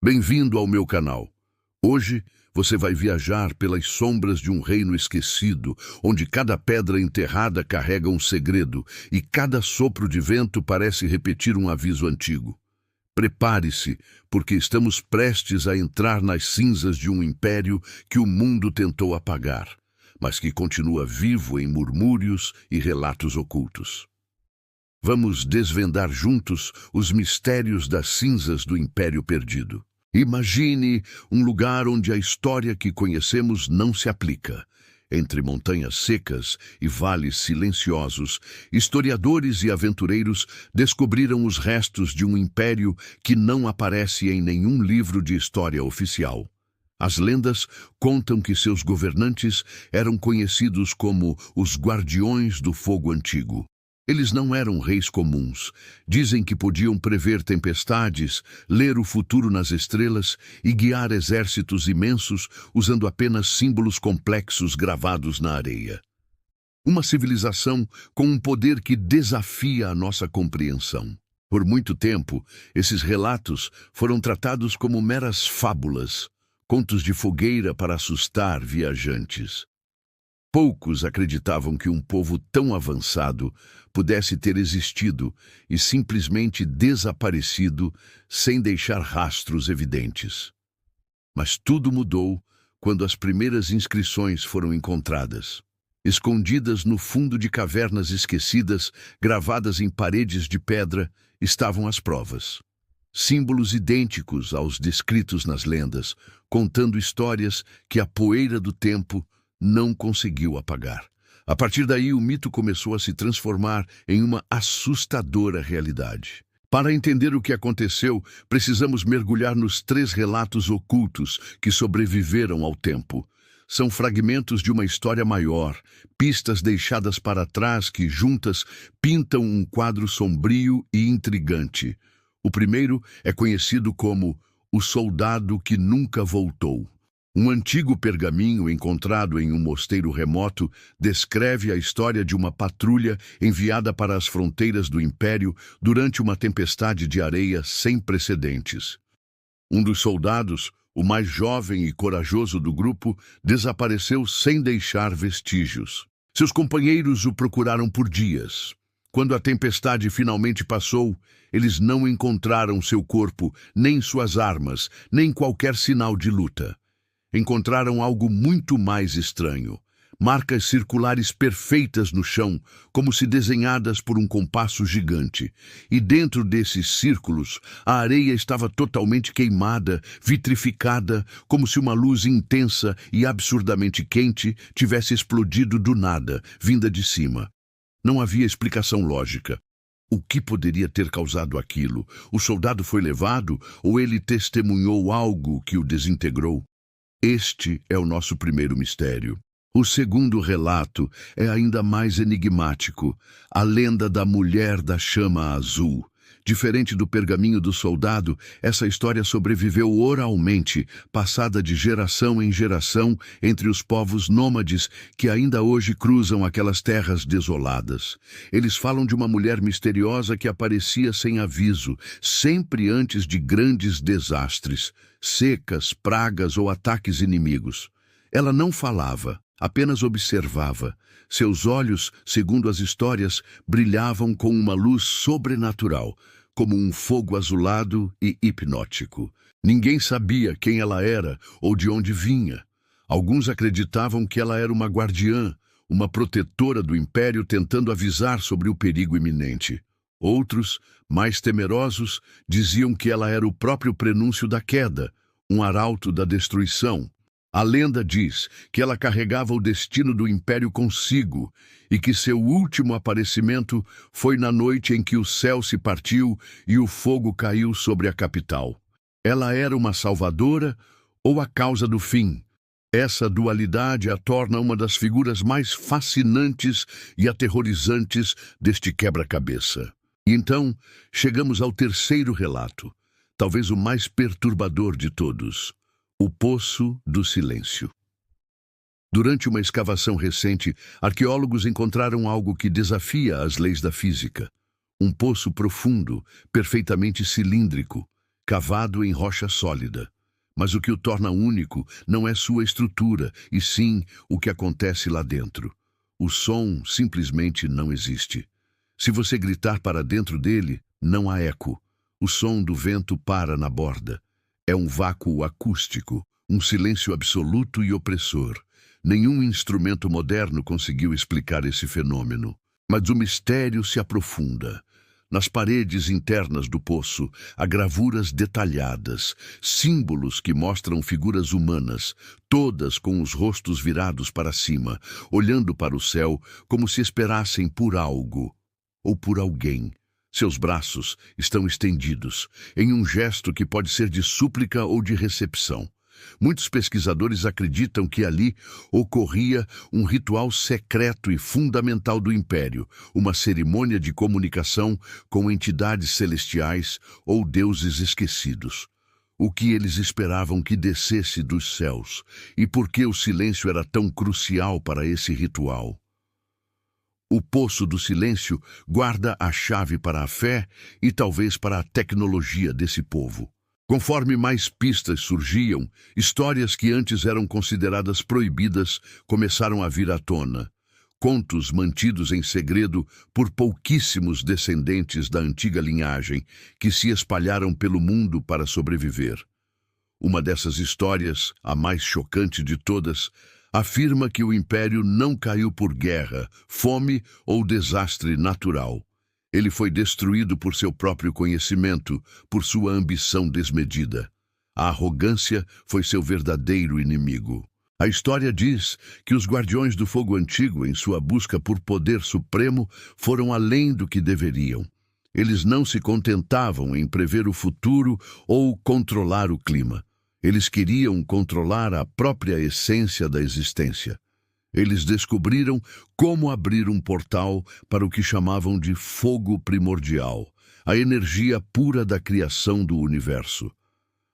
Bem-vindo ao meu canal. Hoje você vai viajar pelas sombras de um reino esquecido, onde cada pedra enterrada carrega um segredo e cada sopro de vento parece repetir um aviso antigo. Prepare-se, porque estamos prestes a entrar nas cinzas de um império que o mundo tentou apagar, mas que continua vivo em murmúrios e relatos ocultos. Vamos desvendar juntos os mistérios das cinzas do Império Perdido. Imagine um lugar onde a história que conhecemos não se aplica. Entre montanhas secas e vales silenciosos, historiadores e aventureiros descobriram os restos de um império que não aparece em nenhum livro de história oficial. As lendas contam que seus governantes eram conhecidos como os Guardiões do Fogo Antigo. Eles não eram reis comuns. Dizem que podiam prever tempestades, ler o futuro nas estrelas e guiar exércitos imensos usando apenas símbolos complexos gravados na areia. Uma civilização com um poder que desafia a nossa compreensão. Por muito tempo, esses relatos foram tratados como meras fábulas, contos de fogueira para assustar viajantes. Poucos acreditavam que um povo tão avançado pudesse ter existido e simplesmente desaparecido sem deixar rastros evidentes. Mas tudo mudou quando as primeiras inscrições foram encontradas. Escondidas no fundo de cavernas esquecidas, gravadas em paredes de pedra, estavam as provas. Símbolos idênticos aos descritos nas lendas, contando histórias que a poeira do tempo não conseguiu apagar. A partir daí, o mito começou a se transformar em uma assustadora realidade. Para entender o que aconteceu, precisamos mergulhar nos 3 relatos ocultos que sobreviveram ao tempo. São fragmentos de uma história maior, pistas deixadas para trás que, juntas, pintam um quadro sombrio e intrigante. O primeiro é conhecido como O Soldado que Nunca Voltou. Um antigo pergaminho encontrado em um mosteiro remoto descreve a história de uma patrulha enviada para as fronteiras do Império durante uma tempestade de areia sem precedentes. Um dos soldados, o mais jovem e corajoso do grupo, desapareceu sem deixar vestígios. Seus companheiros o procuraram por dias. Quando a tempestade finalmente passou, eles não encontraram seu corpo, nem suas armas, nem qualquer sinal de luta. Encontraram algo muito mais estranho. Marcas circulares perfeitas no chão, como se desenhadas por um compasso gigante. E dentro desses círculos, a areia estava totalmente queimada, vitrificada, como se uma luz intensa e absurdamente quente tivesse explodido do nada, vinda de cima. Não havia explicação lógica. O que poderia ter causado aquilo? O soldado foi levado ou ele testemunhou algo que o desintegrou? Este é o nosso primeiro mistério. O segundo relato é ainda mais enigmático, a lenda da mulher da chama azul. Diferente do pergaminho do soldado, essa história sobreviveu oralmente, passada de geração em geração entre os povos nômades que ainda hoje cruzam aquelas terras desoladas. Eles falam de uma mulher misteriosa que aparecia sem aviso, sempre antes de grandes desastres, secas, pragas ou ataques inimigos. Ela não falava, apenas observava. Seus olhos, segundo as histórias, brilhavam com uma luz sobrenatural, como um fogo azulado e hipnótico. Ninguém sabia quem ela era ou de onde vinha. Alguns acreditavam que ela era uma guardiã, uma protetora do império tentando avisar sobre o perigo iminente. Outros, mais temerosos, diziam que ela era o próprio prenúncio da queda, um arauto da destruição. A lenda diz que ela carregava o destino do império consigo e que seu último aparecimento foi na noite em que o céu se partiu e o fogo caiu sobre a capital. Ela era uma salvadora ou a causa do fim? Essa dualidade a torna uma das figuras mais fascinantes e aterrorizantes deste quebra-cabeça. E então, chegamos ao terceiro relato, talvez o mais perturbador de todos. O Poço do Silêncio. Durante uma escavação recente, arqueólogos encontraram algo que desafia as leis da física. Um poço profundo, perfeitamente cilíndrico. cavado em rocha sólida. Mas o que o torna único não é sua estrutura, e sim o que acontece lá dentro. O som simplesmente não existe. Se você gritar para dentro dele, não há eco. O som do vento para na borda. É um vácuo acústico, um silêncio absoluto e opressor. Nenhum instrumento moderno conseguiu explicar esse fenômeno. Mas o mistério se aprofunda. Nas paredes internas do poço, há gravuras detalhadas, símbolos que mostram figuras humanas, todas com os rostos virados para cima, olhando para o céu como se esperassem por algo ou por alguém. Seus braços estão estendidos, em um gesto que pode ser de súplica ou de recepção. Muitos pesquisadores acreditam que ali ocorria um ritual secreto e fundamental do Império, uma cerimônia de comunicação com entidades celestiais ou deuses esquecidos. O que eles esperavam que descesse dos céus e por que o silêncio era tão crucial para esse ritual? O Poço do Silêncio guarda a chave para a fé e talvez para a tecnologia desse povo. Conforme mais pistas surgiam, histórias que antes eram consideradas proibidas começaram a vir à tona. Contos mantidos em segredo por pouquíssimos descendentes da antiga linhagem que se espalharam pelo mundo para sobreviver. Uma dessas histórias, a mais chocante de todas, afirma que o Império não caiu por guerra, fome ou desastre natural. Ele foi destruído por seu próprio conhecimento, por sua ambição desmedida. A arrogância foi seu verdadeiro inimigo. A história diz que os Guardiões do Fogo Antigo, em sua busca por poder supremo, foram além do que deveriam. Eles não se contentavam em prever o futuro ou controlar o clima. Eles queriam controlar a própria essência da existência. Eles descobriram como abrir um portal para o que chamavam de fogo primordial, a energia pura da criação do universo.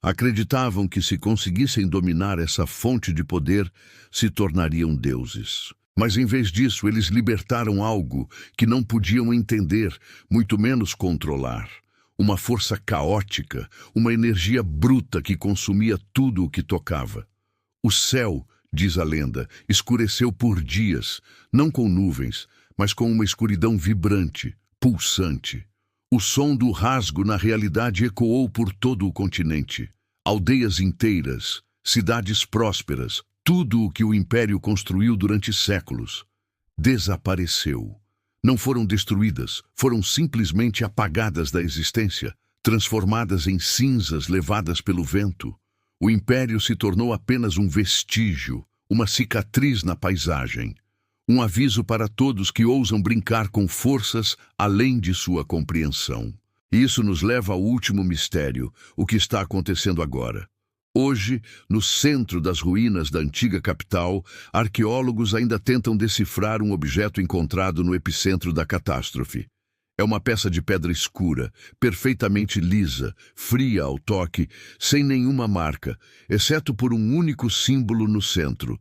Acreditavam que se conseguissem dominar essa fonte de poder, se tornariam deuses. Mas em vez disso, eles libertaram algo que não podiam entender, muito menos controlar. Uma força caótica, uma energia bruta que consumia tudo o que tocava. O céu, diz a lenda, escureceu por dias, não com nuvens, mas com uma escuridão vibrante, pulsante. O som do rasgo na realidade ecoou por todo o continente. Aldeias inteiras, cidades prósperas, tudo o que o Império construiu durante séculos, desapareceu. Não foram destruídas, foram simplesmente apagadas da existência, transformadas em cinzas levadas pelo vento. O Império se tornou apenas um vestígio, uma cicatriz na paisagem. Um aviso para todos que ousam brincar com forças além de sua compreensão. E isso nos leva ao último mistério, o que está acontecendo agora. Hoje, no centro das ruínas da antiga capital, arqueólogos ainda tentam decifrar um objeto encontrado no epicentro da catástrofe. É uma peça de pedra escura, perfeitamente lisa, fria ao toque, sem nenhuma marca, exceto por um único símbolo no centro.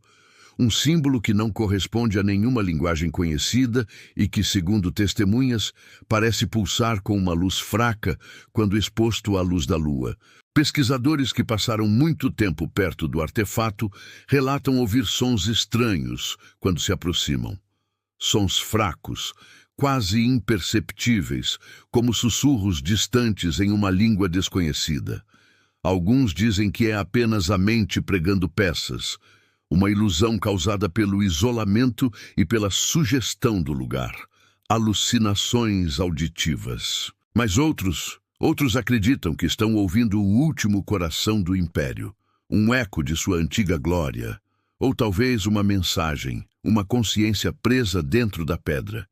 Um símbolo que não corresponde a nenhuma linguagem conhecida e que, segundo testemunhas, parece pulsar com uma luz fraca quando exposto à luz da lua. Pesquisadores que passaram muito tempo perto do artefato relatam ouvir sons estranhos quando se aproximam. Sons fracos, quase imperceptíveis, como sussurros distantes em uma língua desconhecida. Alguns dizem que é apenas a mente pregando peças, uma ilusão causada pelo isolamento e pela sugestão do lugar. Alucinações auditivas. Mas outros acreditam que estão ouvindo o último coração do Império, um eco de sua antiga glória, ou talvez uma mensagem, uma consciência presa dentro da pedra.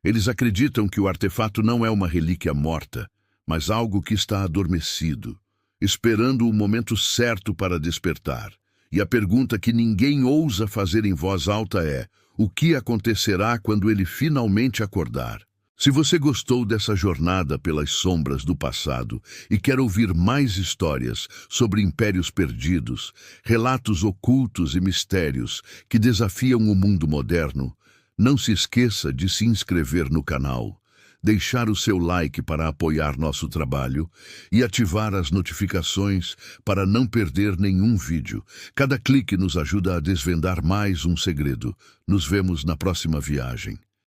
Eles acreditam que o artefato não é uma relíquia morta, mas algo que está adormecido, esperando o momento certo para despertar. E a pergunta que ninguém ousa fazer em voz alta é: o que acontecerá quando ele finalmente acordar? Se você gostou dessa jornada pelas sombras do passado e quer ouvir mais histórias sobre impérios perdidos, relatos ocultos e mistérios que desafiam o mundo moderno, não se esqueça de se inscrever no canal. deixar o seu like para apoiar nosso trabalho e ativar as notificações para não perder nenhum vídeo. Cada clique nos ajuda a desvendar mais um segredo. Nos vemos na próxima viagem.